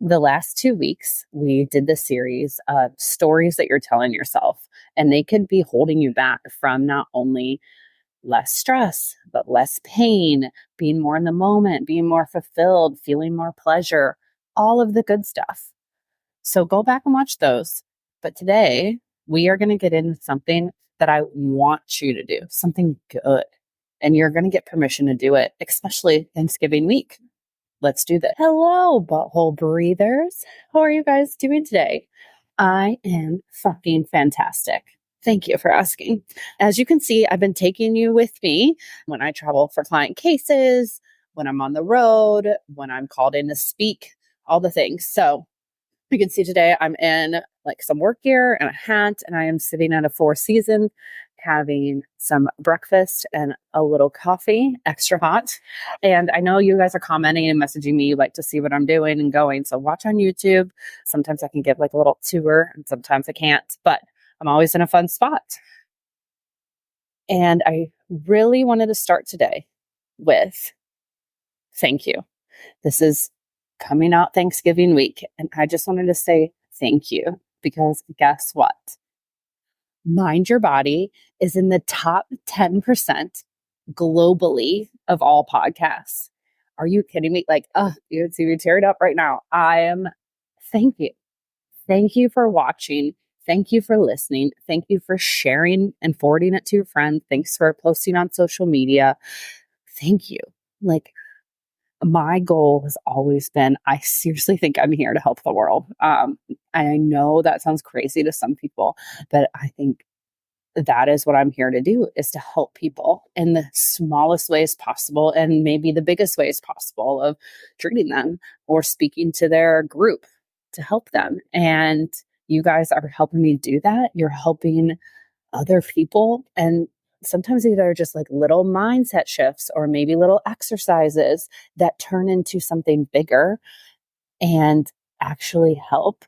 The last 2 weeks, we did the series of stories that you're telling yourself, and they could be holding you back from not only less stress, but less pain, being more in the moment, being more fulfilled, feeling more pleasure, all of the good stuff. So go back and watch those. But today, we are going to get into something that I want you to do, something good. And you're going to get permission to do it, especially Thanksgiving week. Let's do this. Hello, butthole breathers. How are you guys doing today? I am fucking fantastic. Thank you for asking. As you can see, I've been taking you with me when I travel for client cases, when I'm on the road, when I'm called in to speak, all the things. So you can see today I'm in like some work gear and a hat, and I am sitting at a Four Seasons having some breakfast and a little coffee, extra hot. And I know you guys are commenting and messaging me. You like to see what I'm doing and going. So watch on YouTube. Sometimes I can give like a little tour and sometimes I can't, but I'm always in a fun spot. And I really wanted to start today with thank you. This is coming out Thanksgiving week. And I just wanted to say thank you because guess what? Mind Your Body is in the top 10% globally of all podcasts. Are you kidding me? Like, you would see me teared up right now. Thank you. Thank you for watching. Thank you for listening. Thank you for sharing and forwarding it to your friends. Thanks for posting on social media. Thank you. Like, my goal has always been, I seriously think I'm here to help the world. I know that sounds crazy to some people, but I think that is what I'm here to do, is to help people in the smallest ways possible and maybe the biggest ways possible of treating them or speaking to their group to help them. And you guys are helping me do that. You're helping other people. And sometimes these are just like little mindset shifts or maybe little exercises that turn into something bigger and actually help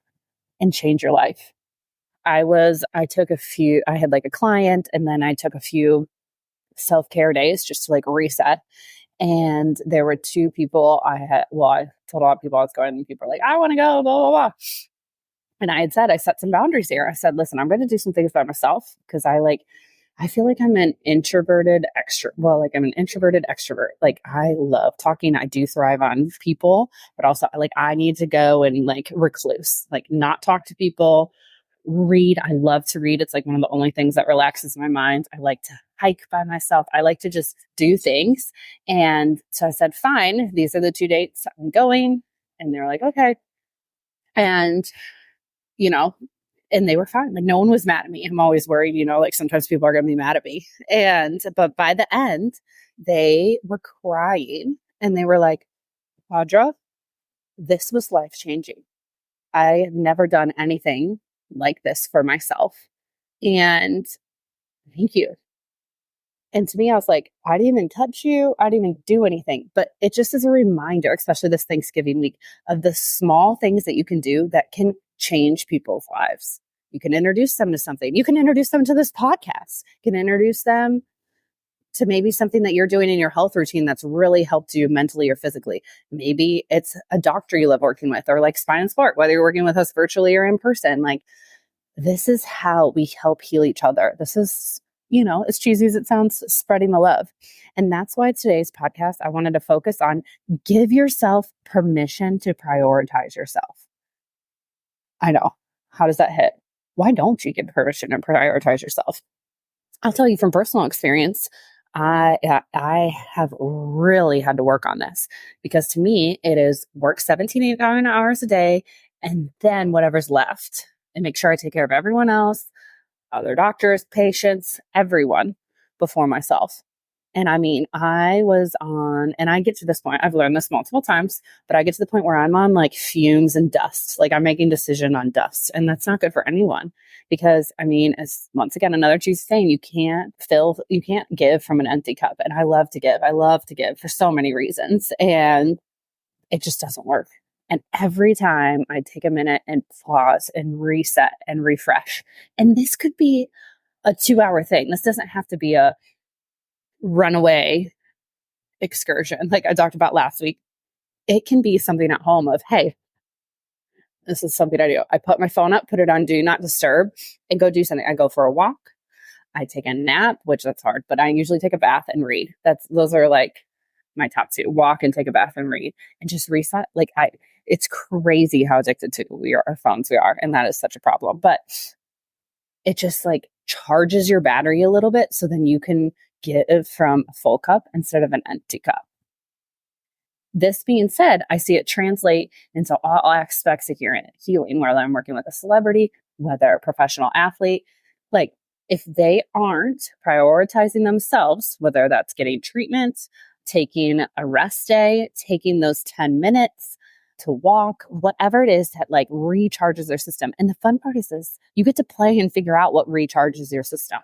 and change your life. I had like a client, and then I took a few self-care days just to like reset. And there were two people I told a lot of people I was going, and people were like, I want to go, blah, blah, blah. And I set some boundaries here. I said, listen, I'm going to do some things by myself because I feel like I'm an introverted extrovert. Like, I love talking. I do thrive on people, but also like I need to go and like recluse, like not talk to people, read. I love to read. It's like one of the only things that relaxes my mind. I like to hike by myself. I like to just do things. And so I said, fine, these are the 2 dates I'm going. And they were like, okay. And, and they were fine. Like, no one was mad at me. I'm always worried, like sometimes people are going to be mad at me. But by the end, they were crying and they were like, Audra, this was life-changing. I have never done anything like this for myself. And thank you. And to me, I was like, I didn't even touch you. I didn't even do anything. But it just is a reminder, especially this Thanksgiving week, of the small things that you can do that can change people's lives. You can introduce them to something. You can introduce them to this podcast. You can introduce them to maybe something that you're doing in your health routine that's really helped you mentally or physically. Maybe it's a doctor you love working with, or like Spine and Sport, whether you're working with us virtually or in person. Like, this is how we help heal each other. This is, as cheesy as it sounds, spreading the love. And that's why today's podcast, I wanted to focus on give yourself permission to prioritize yourself. I know. How does that hit? Why don't you give permission to prioritize yourself? I'll tell you from personal experience, I have really had to work on this, because to me, it is work 17 hours a day and then whatever's left, and make sure I take care of everyone else, other doctors, patients, everyone before myself. And I mean, and I get to this point, I've learned this multiple times, but I get to the point where I'm on like fumes and dust. Like, I'm making decision on dust, and that's not good for anyone, because I mean, as once again, another cheesy saying, you can't give from an empty cup. And I love to give for so many reasons, and it just doesn't work. And every time I take a minute and pause and reset and refresh, and this could be a 2-hour thing. This doesn't have to be a runaway excursion like I talked about last week. It can be something at home of, hey, This is something I do. I put my phone up, put it on do not disturb, and go do something. I go for a walk. I take a nap, which that's hard, but I usually take a bath and read. Those are like my top two: walk and take a bath and read, and just reset. It's crazy how addicted to our phones we are, and that is such a problem. But it just like charges your battery a little bit, so then you can give from a full cup instead of an empty cup. This being said, I see it translate into all aspects of healing, whether I'm working with a celebrity, whether a professional athlete. Like, if they aren't prioritizing themselves, whether that's getting treatment, taking a rest day, taking those 10 minutes to walk, whatever it is that like recharges their system. And the fun part is this, you get to play and figure out what recharges your system.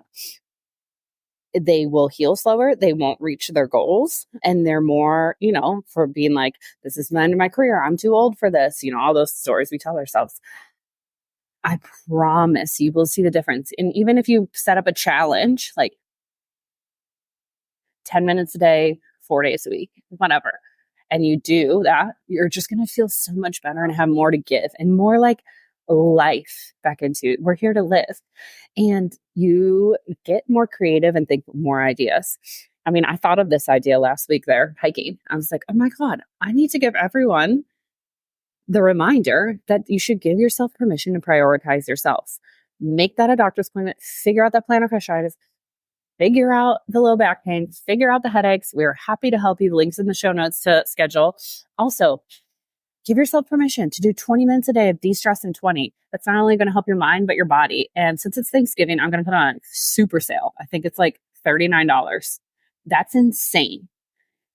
They will heal slower. They won't reach their goals. And they're more, for being like, this is the end of my career. I'm too old for this. All those stories we tell ourselves. I promise you will see the difference. And even if you set up a challenge, like 10 minutes a day, 4 days a week, whatever, and you do that, you're just going to feel so much better and have more to give and more like life back into. We're here to live. And you get more creative and think more ideas. I mean, I thought of this idea last week there hiking. I was like, oh my God, I need to give everyone the reminder that you should give yourself permission to prioritize yourself. Make that a doctor's appointment, figure out that plantar fasciitis, figure out the low back pain, figure out the headaches. We're happy to help you. The link's in the show notes to schedule. Also, give yourself permission to do 20 minutes a day of de-stress in 20. That's not only going to help your mind, but your body. And since it's Thanksgiving, I'm going to put on a super sale. I think it's like $39. That's insane.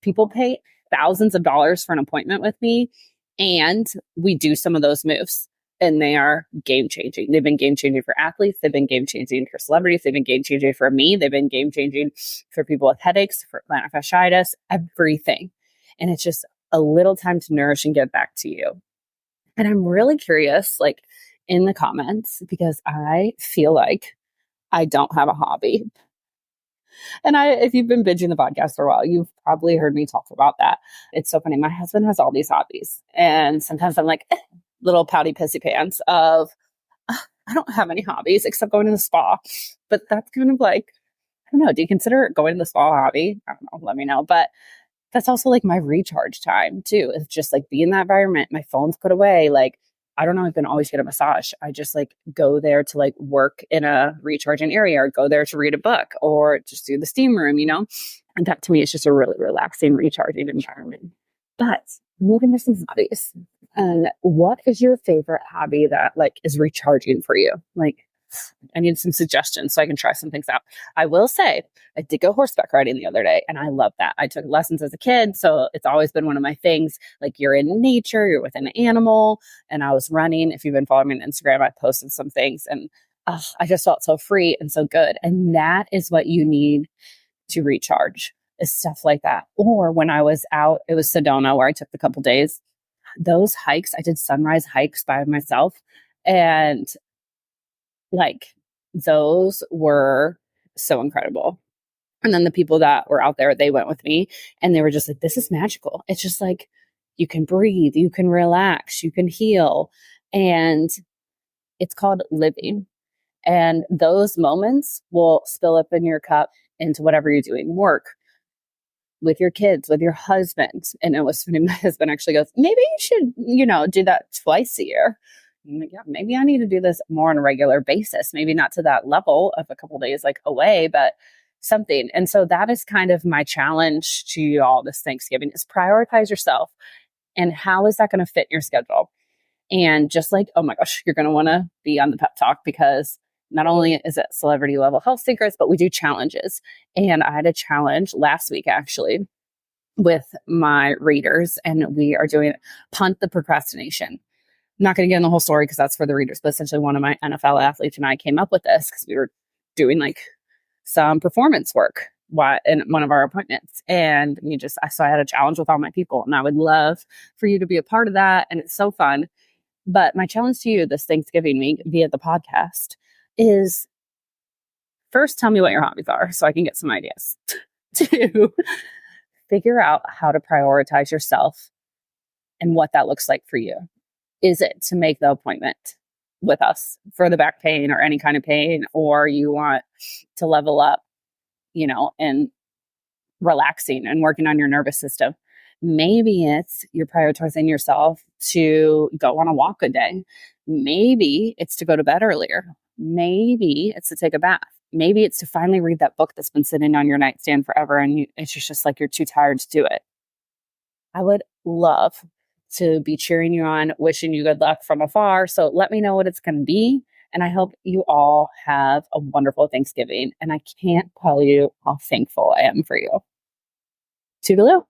People pay thousands of dollars for an appointment with me, and we do some of those moves. And they are game-changing. They've been game-changing for athletes. They've been game-changing for celebrities. They've been game-changing for me. They've been game-changing for people with headaches, for plantar fasciitis, everything. And it's just a little time to nourish and give back to you. And I'm really curious, like in the comments, because I feel like I don't have a hobby. And if you've been binging the podcast for a while, you've probably heard me talk about that. It's so funny. My husband has all these hobbies. And sometimes I'm like, little pouty pissy pants of, I don't have any hobbies except going to the spa. But that's kind of like, I don't know. Do you consider going to the spa a hobby? I don't know. Let me know. But that's also like my recharge time too. It's just like be in that environment. My phone's put away. Like, I don't know. I can always get a massage. I just like go there to like work in a recharging area or go there to read a book or just do the steam room, And that to me is just a really relaxing, recharging environment. But moving to some hobbies. And what is your favorite hobby that like is recharging for you? Like, I need some suggestions so I can try some things out. I will say I did go horseback riding the other day and I love that. I took lessons as a kid. So it's always been one of my things. Like you're in nature, you're with an animal. And I was running. If you've been following me on Instagram, I posted some things and I just felt so free and so good. And that is what you need to recharge, is stuff like that. Or when I was out, it was Sedona where I took the couple days. Those hikes, I did sunrise hikes by myself. And like those were so incredible. And then the people that were out there, they went with me and they were just like, this is magical. It's just like, you can breathe, you can relax, you can heal. And it's called living. And those moments will spill up in your cup into whatever you're doing, work, with your kids, with your husband. And it was funny. My husband actually goes, maybe you should, do that twice a year. I'm like, yeah, maybe I need to do this more on a regular basis. Maybe not to that level of a couple of days like away, but something. And so that is kind of my challenge to you all this Thanksgiving is prioritize yourself. And how is that going to fit your schedule? And just like, oh my gosh, you're going to want to be on the pep talk because not only is it celebrity level health secrets, but we do challenges. And I had a challenge last week actually with my readers, and we are doing punt the procrastination. I'm not going to get in the whole story because that's for the readers, but essentially one of my NFL athletes and I came up with this because we were doing like some performance work in one of our appointments. And so I had a challenge with all my people, and I would love for you to be a part of that. And it's so fun. But my challenge to you this Thanksgiving week via the podcast is first, tell me what your hobbies are so I can get some ideas. Two, figure out how to prioritize yourself and what that looks like for you. is it to make the appointment with us for the back pain or any kind of pain, or you want to level up, and relaxing and working on your nervous system. Maybe it's you're prioritizing yourself to go on a walk a day. Maybe it's to go to bed earlier. Maybe it's to take a bath. Maybe it's to finally read that book that's been sitting on your nightstand forever and it's just like you're too tired to do it. I would love to be cheering you on, wishing you good luck from afar. So let me know what it's going to be. And I hope you all have a wonderful Thanksgiving. And I can't tell you how thankful I am for you. Toodaloo.